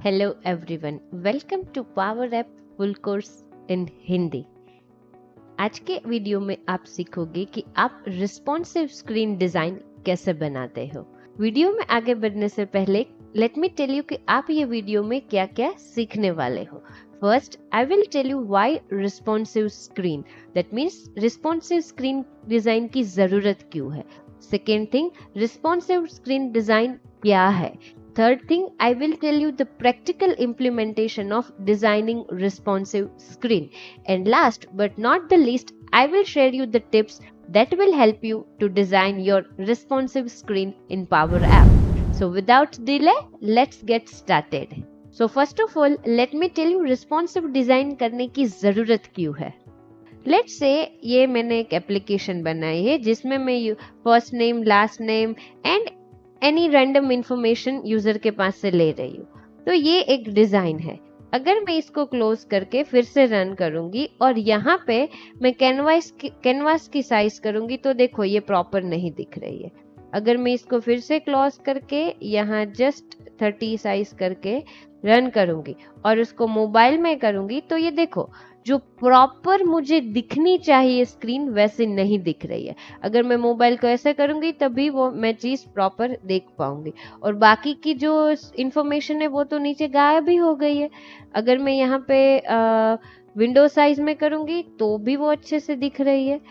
Hello everyone, welcome to power app full course in Hindi. आज के video में आप सीखोगे कि आप रिस्पॉन्सिव स्क्रीन डिजाइन कैसे बनाते हो। वीडियो में आगे बढ़ने से पहले लेट मी टेल यू कि आप ये वीडियो में क्या क्या सीखने वाले हो। First, I will tell you why responsive screen, that means responsive screen design की जरूरत क्यों है। Second thing, responsive screen design क्या है। Third thing, I will tell you the practical implementation of designing responsive screen. And last but not the least, I will share you the tips that will help you to design your responsive screen in Power App. So without delay, let's get started. So first of all, let me tell you responsive design करने की ज़रूरत क्यों है। Let's से ये मैंने एक application बनाई है जिसमें मैं first name, last name and any random information user के पास से ले रही हूँ। तो ये एक डिजाइन है। अगर मैं इसको क्लोज करके फिर से रन करूंगी और यहाँ पे मैं कैनवास की साइज करूंगी तो देखो ये प्रॉपर नहीं दिख रही है। अगर मैं इसको फिर से क्लोज करके यहाँ जस्ट 30 साइज करके रन करूंगी और उसको मोबाइल में करूंगी तो ये देखो जो प्रॉपर मुझे दिखनी चाहिए स्क्रीन वैसे नहीं दिख रही है। अगर मैं मोबाइल को ऐसे करूंगी तभी वो मैं चीज प्रॉपर देख पाऊंगी और बाकी की जो इंफॉर्मेशन है वो तो नीचे गायब ही हो गई है। अगर मैं यहाँ पे विंडो साइज में करूंगी तो भी वो अच्छे से दिख रही है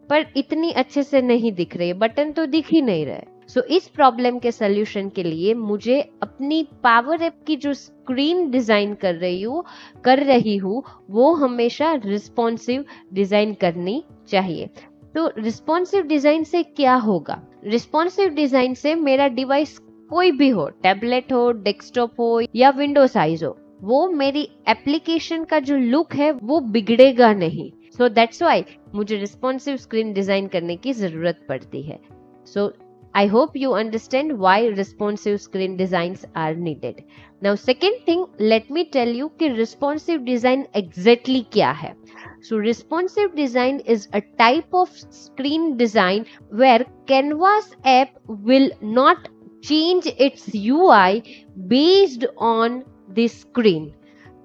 पर इतनी अच्छे से नहीं दिख रही है, बटन तो दिख ही नहीं रहा है। सो इस प्रॉब्लम के सोल्यूशन के लिए मुझे अपनी पावर ऐप की जो स्क्रीन डिजाइन कर रही हूँ वो हमेशा रिस्पॉन्सिव डिजाइन करनी चाहिए। तो रिस्पॉन्सिव डिजाइन से क्या होगा? रिस्पॉन्सिव डिजाइन से मेरा डिवाइस कोई भी हो, टैबलेट हो, डेस्कटॉप हो या विंडो साइज हो, वो मेरी एप्लीकेशन का जो लुक है वो बिगड़ेगा नहीं। सो दैट्स व्हाई मुझे रिस्पॉन्सिव स्क्रीन डिजाइन करने की जरूरत पड़ती है। सो I hope you understand why responsive screen designs are needed. Now second thing, let me tell you कि responsive design exactly क्या है. So responsive design is a type of screen design where Canvas app will not change its UI based on the screen.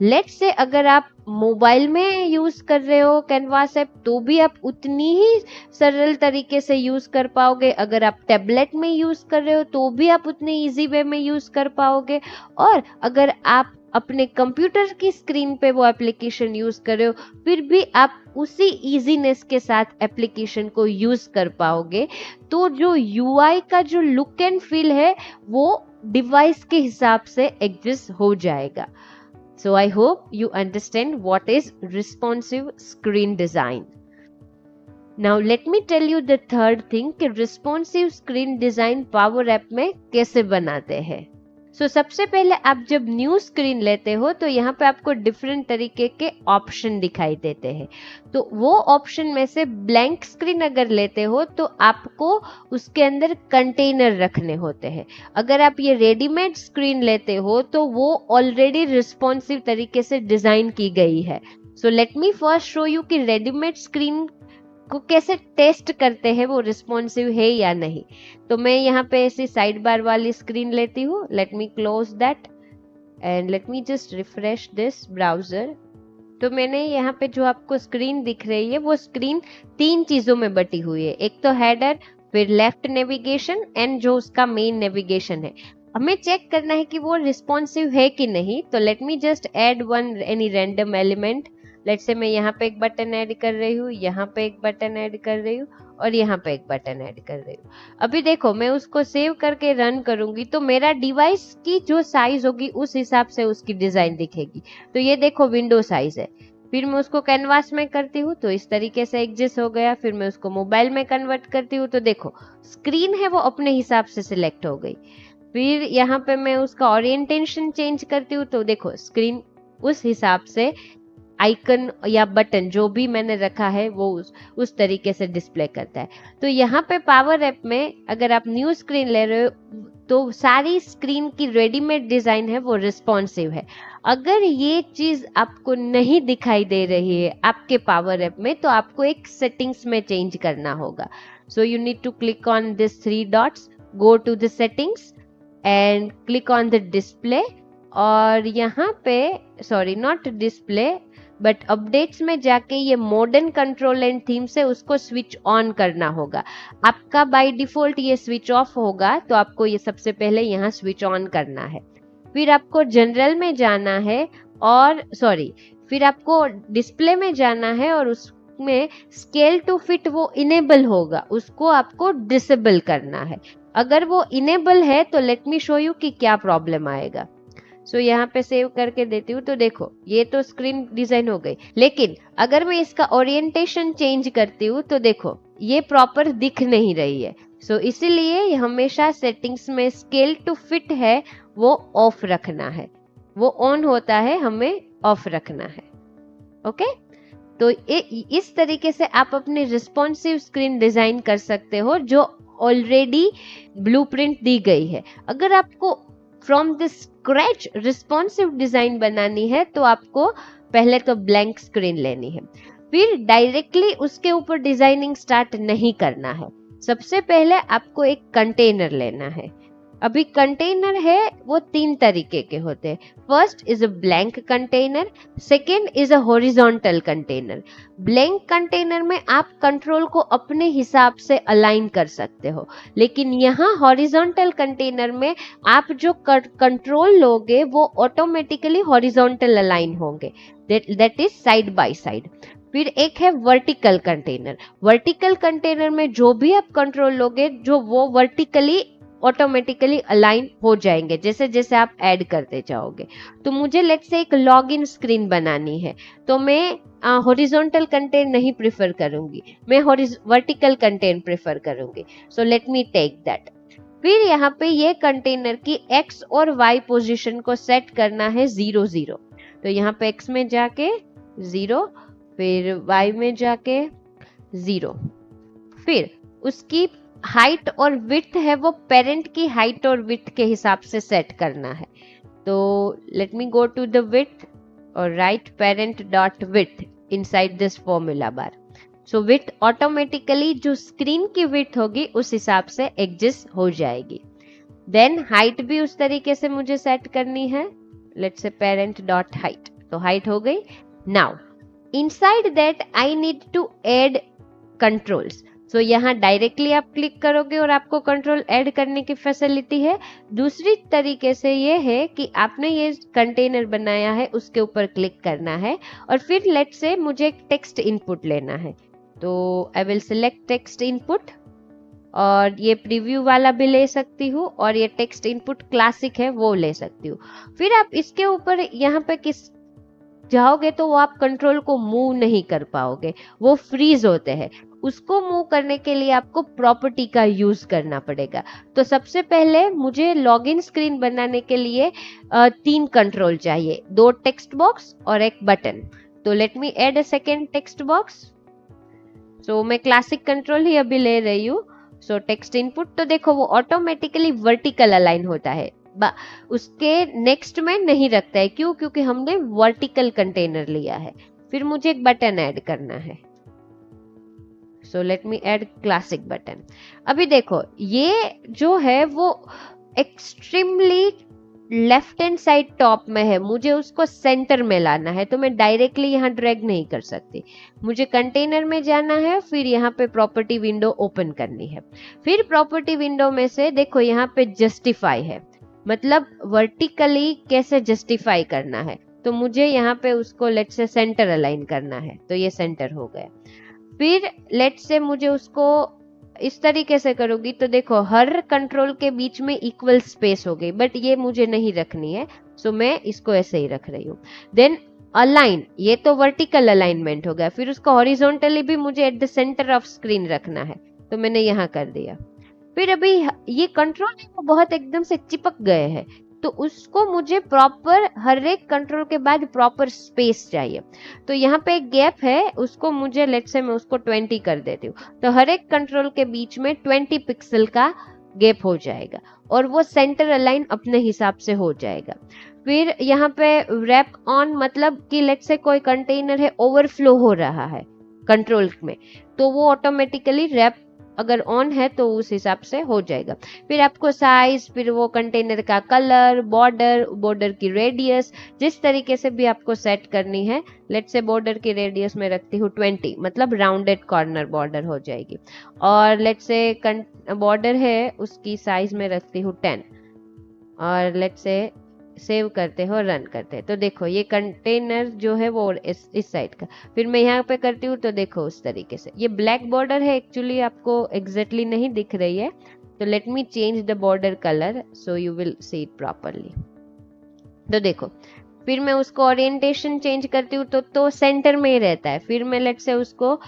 Let's say अगर आप mobile में use कर रहे हो canvas app तो भी आप उतनी ही सरल तरीके से यूज कर पाओगे। अगर आप टैबलेट में यूज कर रहे हो तो भी आप उतने इजी वे में यूज कर पाओगे और अगर आप अपने कंप्यूटर की स्क्रीन पे वो एप्लीकेशन यूज कर रहे हो फिर भी आप उसी इजीनेस के साथ एप्लीकेशन को यूज कर पाओगे। तो जो यूआई का जो लुक एंड फील है वो डिवाइस के हिसाब से एडजस्ट हो जाएगा। So I hope you understand what is responsive screen design. Now let me tell you the third thing कि responsive screen design Power App में कैसे बनाते हैं। So सबसे पहले आप जब न्यू स्क्रीन लेते हो तो यहाँ पे आपको डिफरेंट तरीके के ऑप्शन दिखाई देते हैं। तो वो ऑप्शन में से ब्लैंक स्क्रीन अगर लेते हो तो आपको उसके अंदर कंटेनर रखने होते हैं। अगर आप ये रेडीमेड स्क्रीन लेते हो तो वो ऑलरेडी रिस्पॉन्सिव तरीके से डिजाइन की गई है। So let me first show you कि रेडीमेड स्क्रीन को कैसे टेस्ट करते हैं वो रिस्पॉन्सिव है या नहीं। तो मैं यहाँ पे ऐसी साइड बार वाली स्क्रीन लेती हूँ। Let me close that and let me just refresh this browser. तो मैंने यहाँ पे जो आपको स्क्रीन दिख रही है वो स्क्रीन 3 चीजों में बटी हुई है। एक तो हेडर, फिर लेफ्ट नेविगेशन एंड जो उसका मेन नेविगेशन है। हमें चेक करना है कि वो रिस्पॉन्सिव है कि नहीं। तो let me just add one any random element. Let's say मैं यहाँ पे एक बटन ऐड कर रही हूँ, यहाँ पे एक बटन ऐड कर रही हूँ और यहाँ पे एक बटन ऐड कर रही हूँ। अभी देखो मैं उसको सेव करके रन करूंगी तो मेरा डिवाइस की जो साइज होगी उस हिसाब से उसकी डिजाइन दिखेगी। तो ये देखो विंडो साइज है। फिर मैं उसको कैनवास में करती हूँ तो इस तरीके से एडजस्ट हो गया। फिर मैं उसको मोबाइल में कन्वर्ट करती हूँ तो देखो स्क्रीन है वो अपने हिसाब से सिलेक्ट हो गई। फिर यहाँ पे मैं उसका ओरिएंटेशन चेंज करती हूँ तो देखो स्क्रीन उस हिसाब से आइकन या बटन जो भी मैंने रखा है वो उस तरीके से डिस्प्ले करता है। तो यहाँ पे पावर ऐप में अगर आप न्यू स्क्रीन ले रहे हो तो सारी स्क्रीन की रेडीमेड डिजाइन है वो रिस्पॉन्सिव है। अगर ये चीज आपको नहीं दिखाई दे रही है आपके पावर ऐप में तो आपको एक सेटिंग्स में चेंज करना होगा। So you need to click on this 3 dots, go to the settings and click on the display और यहाँ पे sorry not display but updates में जाके ये मॉडर्न कंट्रोल एंड थीम से उसको स्विच ऑन करना होगा। आपका बाय डिफॉल्ट ये स्विच ऑफ होगा, तो आपको ये सबसे पहले यहाँ स्विच ऑन करना है। फिर आपको जनरल में जाना है और फिर आपको डिस्प्ले में जाना है और उसमें स्केल टू फिट वो इनेबल होगा, उसको आपको डिसेबल करना है। अगर वो इनेबल है तो लेट मी शो यू कि क्या प्रॉब्लम आएगा। यहाँ पे सेव करके देती हूँ, तो देखो ये तो स्क्रीन डिजाइन हो गई, लेकिन अगर मैं इसका ओरिएंटेशन चेंज करती हूँ तो देखो ये प्रॉपर दिख नहीं रही है। इसीलिए हमेशा सेटिंग्स में स्केल टू फिट है वो ऑफ रखना है, वो ऑन होता है हमें ऑफ रखना है। ओके, तो इस तरीके से आप अपनी रिस्पॉन्सिव स्क्रीन डिजाइन कर सकते हो जो ऑलरेडी ब्लूप्रिंट दी गई है। अगर आपको from the scratch responsive design बनानी है तो आपको पहले तो ब्लैंक स्क्रीन लेनी है, फिर डायरेक्टली उसके ऊपर डिजाइनिंग स्टार्ट नहीं करना है। सबसे पहले आपको एक कंटेनर लेना है। अभी कंटेनर है वो 3 तरीके के होते हैं। First is a blank container, second is a horizontal container. Blank container में आप कंट्रोल को अपने हिसाब से अलाइन कर सकते हो, लेकिन यहाँ हॉरिजॉन्टल कंटेनर में आप जो कंट्रोल लोगे वो ऑटोमेटिकली हॉरिजॉन्टल अलाइन होंगे, that is side by side. फिर एक है वर्टिकल कंटेनर। वर्टिकल कंटेनर में जो भी आप कंट्रोल लोगे जो वो वर्टिकली ऑटोमेटिकली अलाइन हो जाएंगे जैसे जैसे आप ऐड करते जाओगे। तो मुझे लेट्स से एक लॉगिन स्क्रीन बनानी है, तो मैं हॉरिजॉन्टल कंटेंट नहीं प्रेफर करूंगी, मैं वर्टिकल कंटेंट प्रेफर करूंगी। Let me take that. फिर यहाँ पे ये कंटेनर की एक्स और वाई पोजीशन को सेट करना है 0 0। तो यहाँ पे एक्स में जाके 0, फिर वाई में जाके 0, फिर उसकी हाइट और विड्थ है वो पेरेंट की हाइट और विड्थ के हिसाब से सेट करना है। तो let me go to the width और write parent dot width inside this formula bar. Width automatically जो स्क्रीन की विड्थ होगी उस हिसाब से एडजस्ट हो जाएगी। देन हाइट भी उस तरीके से मुझे सेट करनी है, let's set parent dot height, तो हाइट हो गई। Now inside that I need to add controls. यहाँ डायरेक्टली आप क्लिक करोगे और आपको कंट्रोल ऐड करने की फैसिलिटी है। दूसरी तरीके से ये है कि आपने ये कंटेनर बनाया है उसके ऊपर क्लिक करना है और फिर लेट्स से मुझे एक टेक्स्ट इनपुट लेना है, तो I will select text input और ये प्रीव्यू वाला भी ले सकती हूँ और ये टेक्स्ट इनपुट क्लासिक है वो ले सकती हूँ। फिर आप इसके ऊपर यहाँ पे किस जाओगे तो वो आप कंट्रोल को मूव नहीं कर पाओगे, वो फ्रीज होते हैं। उसको मूव करने के लिए आपको प्रॉपर्टी का यूज करना पड़ेगा। तो सबसे पहले मुझे लॉगिन स्क्रीन बनाने के लिए 3 कंट्रोल चाहिए, 2 टेक्स्ट बॉक्स और एक बटन। तो let me add a second text box. मैं क्लासिक कंट्रोल ही अभी ले रही हूँ। टेक्स्ट इनपुट, तो देखो वो ऑटोमेटिकली वर्टिकल अलाइन होता है, उसके नेक्स्ट में नहीं रखता है। क्यों? क्योंकि हमने वर्टिकल कंटेनर लिया है। फिर मुझे एक बटन ऐड करना है, let me add classic button. अभी देखो ये जो है वो extremely left hand side top में है, मुझे उसको सेंटर में लाना है, तो मैं डायरेक्टली यहाँ ड्रैग नहीं कर सकती। मुझे कंटेनर में जाना है, फिर यहाँ पे प्रॉपर्टी विंडो ओपन करनी है। फिर प्रॉपर्टी विंडो में से देखो यहाँ पे जस्टिफाई है, मतलब वर्टिकली कैसे जस्टिफाई करना है। तो मुझे यहाँ पे उसको लेट से सेंटर अलाइन करना है, तो ये सेंटर हो गया। फिर लेट से मुझे उसको इस तरीके से करूंगी तो देखो हर कंट्रोल के बीच में इक्वल स्पेस हो गई, बट ये मुझे नहीं रखनी है, मैं इसको ऐसे ही रख रही हूँ। देन अलाइन, ये तो वर्टिकल अलाइनमेंट हो गया। फिर उसको हॉरिजॉन्टली भी मुझे at the centre of screen रखना है, तो मैंने यहाँ कर दिया। फिर अभी ये कंट्रोल है वो बहुत एकदम से चिपक गए हैं, तो उसको मुझे प्रॉपर हर एक कंट्रोल के बाद प्रॉपर स्पेस चाहिए। तो यहाँ पे एक गैप है, उसको मुझे लेट्स से मैं उसको 20 कर देती हूँ, तो हर एक कंट्रोल के बीच में 20 पिक्सल का गैप हो जाएगा और वो सेंटर अलाइन अपने हिसाब से हो जाएगा। फिर यहाँ पे रैप ऑन, मतलब कि लेट्स से कोई कंटेनर है ओवरफ्लो हो रहा है कंट्रोल में, तो वो ऑटोमेटिकली रैप अगर ऑन है तो उस हिसाब से हो जाएगा। फिर आपको साइज, फिर वो कंटेनर का कलर, बॉर्डर की रेडियस, जिस तरीके से भी आपको सेट करनी है। लेट्स से बॉर्डर की रेडियस में रखती हूँ 20, मतलब राउंडेड कॉर्नर बॉर्डर हो जाएगी। और लेट्स से बॉर्डर है उसकी साइज में रखती हूँ 10, और लेट्स से सेव करते हो, रन करते हैं, तो देखो ये कंटेनर जो है वो इस साइड का। फिर मैं यहाँ पे करती हूँ तो देखो उस तरीके से ये ब्लैक बॉर्डर है, एक्चुअली आपको एग्जैक्टली नहीं दिख रही है, तो let me change the border colour so you will see it properly. तो देखो फिर मैं उसको ओरिएंटेशन चेंज करती हूँ तो सेंटर में ही रहता है। फिर मैं लेट से उसको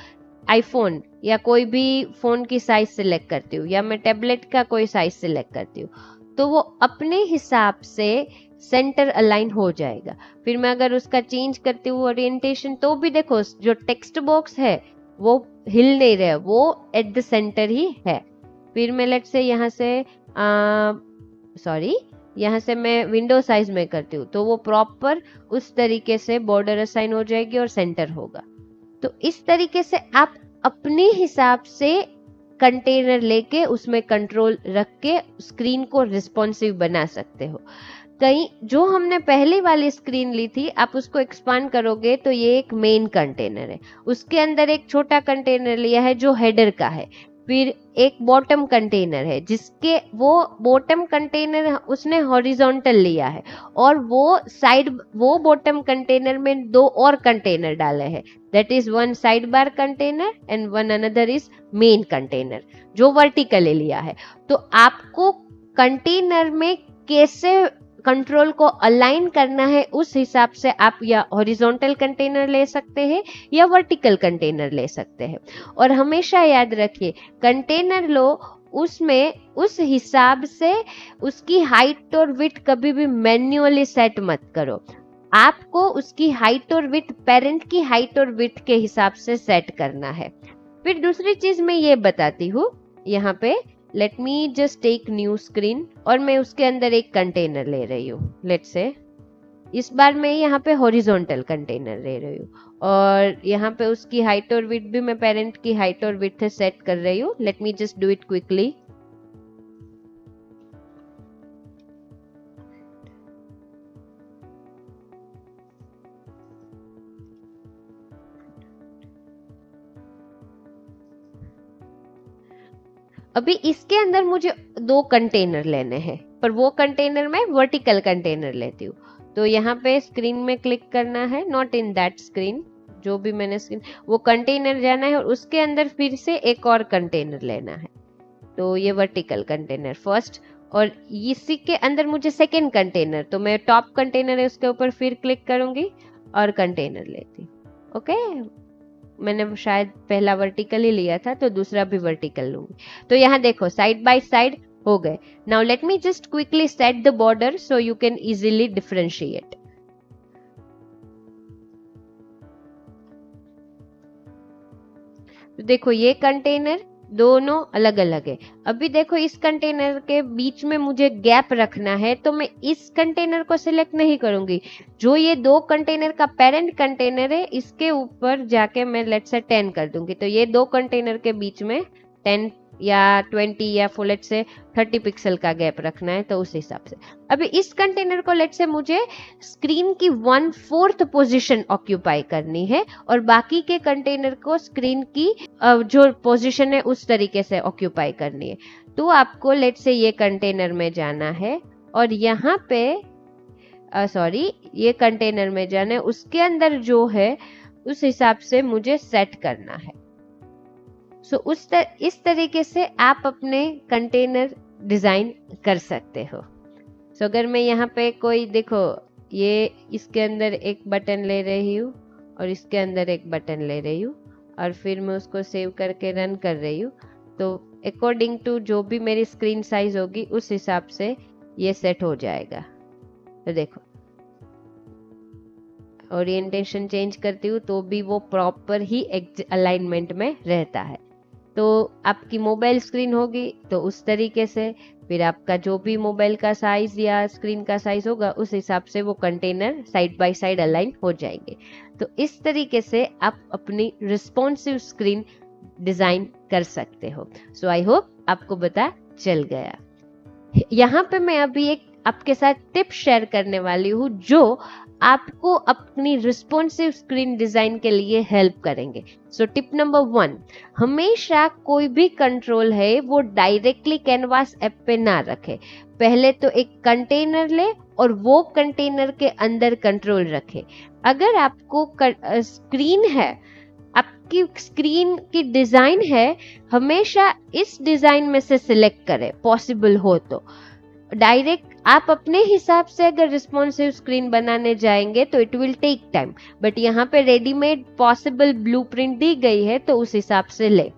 आईफोन या कोई भी फोन की साइज सिलेक्ट करती हूँ, या मैं टैबलेट का कोई साइज सिलेक्ट करती हूँ, तो वो अपने हिसाब से सेंटर अलाइन हो जाएगा। फिर मैं अगर उसका चेंज करती हूँ ओरिएंटेशन, तो भी देखो जो टेक्स्ट बॉक्स है वो हिल नहीं रहा, वो एट द सेंटर ही है। फिर मैं लेट से यहाँ से यहाँ से मैं विंडो साइज में करती हूँ, तो वो प्रॉपर उस तरीके से बॉर्डर असाइन हो जाएगी और सेंटर होगा। तो इस तरीके से आप अपने हिसाब से कंटेनर लेके उसमें कंट्रोल रख के स्क्रीन को रिस्पॉन्सिव बना सकते हो। कहीं जो हमने पहली वाली स्क्रीन ली थी, आप उसको एक्सपांड करोगे तो ये एक मेन कंटेनर है, उसके अंदर एक छोटा कंटेनर लिया है जो हेडर का है, फिर एक बॉटम कंटेनर है जिसके वो बॉटम कंटेनर उसने हॉरिजॉन्टल लिया है, और वो बॉटम कंटेनर में दो और कंटेनर डाले हैं, that is one side bar container and one another is main container जो वर्टिकली लिया है। तो आपको कंटेनर में कैसे कंट्रोल को अलाइन करना है उस हिसाब से आप या हॉरिजॉन्टल कंटेनर ले सकते हैं या वर्टिकल कंटेनर ले सकते हैं। और हमेशा याद रखिए कंटेनर लो उसमें उस हिसाब से उसकी हाइट और विड्थ कभी भी मैन्युअली सेट मत करो, आपको उसकी हाइट और विड्थ पेरेंट की हाइट और विड्थ के हिसाब से सेट करना है। फिर दूसरी चीज मैं ये बताती हूँ, यहाँ पे let me just take new screen और मैं उसके अंदर एक कंटेनर ले रही हूँ। लेट्स से इस बार मैं यहाँ पे हॉरिजॉन्टल कंटेनर ले रही हूँ, और यहाँ पे उसकी हाइट और विड्थ भी मैं पेरेंट की हाइट और विड्थ सेट कर रही हूँ। Late me just do it quickly. अभी इसके अंदर मुझे दो कंटेनर लेने हैं, पर वो कंटेनर में वर्टिकल कंटेनर लेती हूँ। तो यहाँ पे स्क्रीन में क्लिक करना है, नॉट इन दैट स्क्रीन, जो भी मैंने स्क्रीन वो कंटेनर जाना है और उसके अंदर फिर से एक और कंटेनर लेना है। तो ये वर्टिकल कंटेनर फर्स्ट, और इसी के अंदर मुझे सेकेंड कंटेनर, तो मैं टॉप कंटेनर है उसके ऊपर फिर क्लिक करूंगी और कंटेनर लेती हूँ। ओके, मैंने शायद पहला वर्टिकल ही लिया था तो दूसरा भी वर्टिकल लूंगी। तो यहाँ देखो साइड बाय साइड हो गए। Now let me just quickly set the border so you can easily differentiate. तो देखो ये कंटेनर दोनों अलग अलग है। अभी देखो इस कंटेनर के बीच में मुझे गैप रखना है, तो मैं इस कंटेनर को सिलेक्ट नहीं करूंगी। जो ये दो कंटेनर का पेरेंट कंटेनर है इसके ऊपर जाके मैं लेट्स से 10 कर दूंगी। तो ये दो कंटेनर के बीच में 10 या 20 या फुल लेट से 30 पिक्सल का गैप रखना है, तो उस हिसाब से। अभी इस कंटेनर को लेट से मुझे स्क्रीन की 1/4 पोजीशन ऑक्यूपाई करनी है, और बाकी के कंटेनर को स्क्रीन की जो पोजीशन है उस तरीके से ऑक्यूपाई करनी है। तो आपको लेट से ये कंटेनर में जाना है और यहाँ पे ये कंटेनर में जाना है, उसके अंदर जो है उस हिसाब से मुझे सेट करना है। इस तरीके से आप अपने कंटेनर डिजाइन कर सकते हो। अगर मैं यहाँ पे कोई देखो ये इसके अंदर एक बटन ले रही हूँ और इसके अंदर एक बटन ले रही हूँ, और फिर मैं उसको सेव करके रन कर रही हूँ, तो अकॉर्डिंग टू जो भी मेरी स्क्रीन साइज होगी उस हिसाब से ये सेट हो जाएगा। तो देखो ओरिएंटेशन चेंज करती हूँ तो भी वो प्रॉपर ही अलाइनमेंट में रहता है। तो आपकी मोबाइल स्क्रीन होगी तो उस तरीके से, फिर आपका जो भी मोबाइल का साइज या स्क्रीन का साइज होगा उस हिसाब से वो container side by side align हो जाएंगे। तो इस तरीके से आप अपनी रिस्पॉन्सिव स्क्रीन डिजाइन कर सकते हो। सो आई होप आपको पता चल गया। यहाँ पे मैं अभी एक आपके साथ टिप शेयर करने वाली हूँ जो आपको अपनी रिस्पॉन्सिव स्क्रीन डिजाइन के लिए हेल्प करेंगे। सो टिप नंबर 1, हमेशा कोई भी कंट्रोल है वो डायरेक्टली कैनवास ऐप पे ना रखे। पहले तो एक कंटेनर ले और वो कंटेनर के अंदर कंट्रोल रखे। अगर आपको स्क्रीन है, आपकी स्क्रीन की डिजाइन है, हमेशा इस डिजाइन में से सिलेक्ट करें पॉसिबल हो तो। डायरेक्ट आप अपने हिसाब से अगर रिस्पॉन्सिव स्क्रीन बनाने जाएंगे तो it will take time, but यहाँ पे रेडीमेड पॉसिबल ब्लूप्रिंट दी गई है तो उस हिसाब से ले।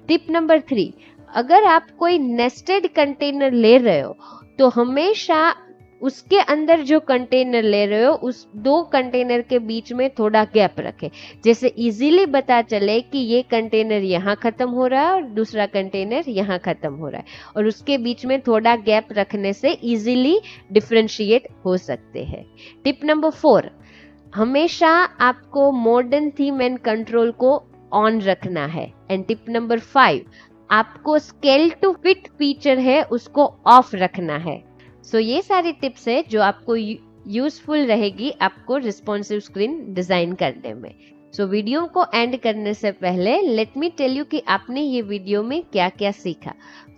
टिप नंबर 3, अगर आप कोई नेस्टेड कंटेनर ले रहे हो तो हमेशा उसके अंदर जो कंटेनर ले रहे हो उस 2 कंटेनर के बीच में थोड़ा गैप रखे, जैसे इजीली पता चले कि ये कंटेनर यहाँ खत्म हो रहा है और दूसरा कंटेनर यहाँ खत्म हो रहा है, और उसके बीच में थोड़ा गैप रखने से इजीली डिफरेंशिएट हो सकते हैं। टिप नंबर 4, हमेशा आपको मॉडर्न थीम एंड कंट्रोल को ऑन रखना है। एंड टिप नंबर 5, आपको स्केल टू फिट फीचर है उसको ऑफ रखना है। सो ये सारी टिप्स है जो आपको यूजफुल रहेगी आपको रिस्पॉन्सिव स्क्रीन डिजाइन करने में। सो वीडियो को एंड करने से पहले लेट मी टेल यू कि आपने ये वीडियो में क्या क्या सीखा।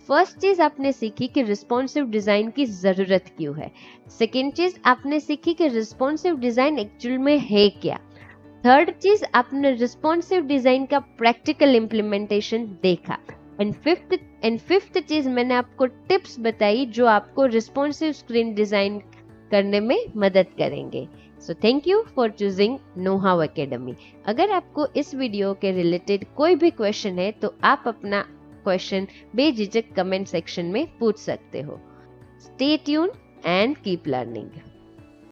फर्स्ट चीज आपने सीखी कि रिस्पॉन्सिव डिजाइन की जरूरत क्यों है। सेकेंड चीज आपने सीखी कि रिस्पॉन्सिव डिजाइन एक्चुअल में है क्या। थर्ड चीज आपने रिस्पॉन्सिव डिजाइन का प्रैक्टिकल इम्प्लीमेंटेशन देखा। एंड फिफ्थ चीज मैंने आपको टिप्स बताई जो आपको रिस्पॉन्सिव स्क्रीन डिजाइन करने में मदद करेंगे। So thank you for choosing know how academy. अगर आपको इस वीडियो के रिलेटेड कोई भी क्वेश्चन है तो आप अपना क्वेश्चन बेझिझक कमेंट सेक्शन में पूछ सकते हो। Stay tuned and keep learning.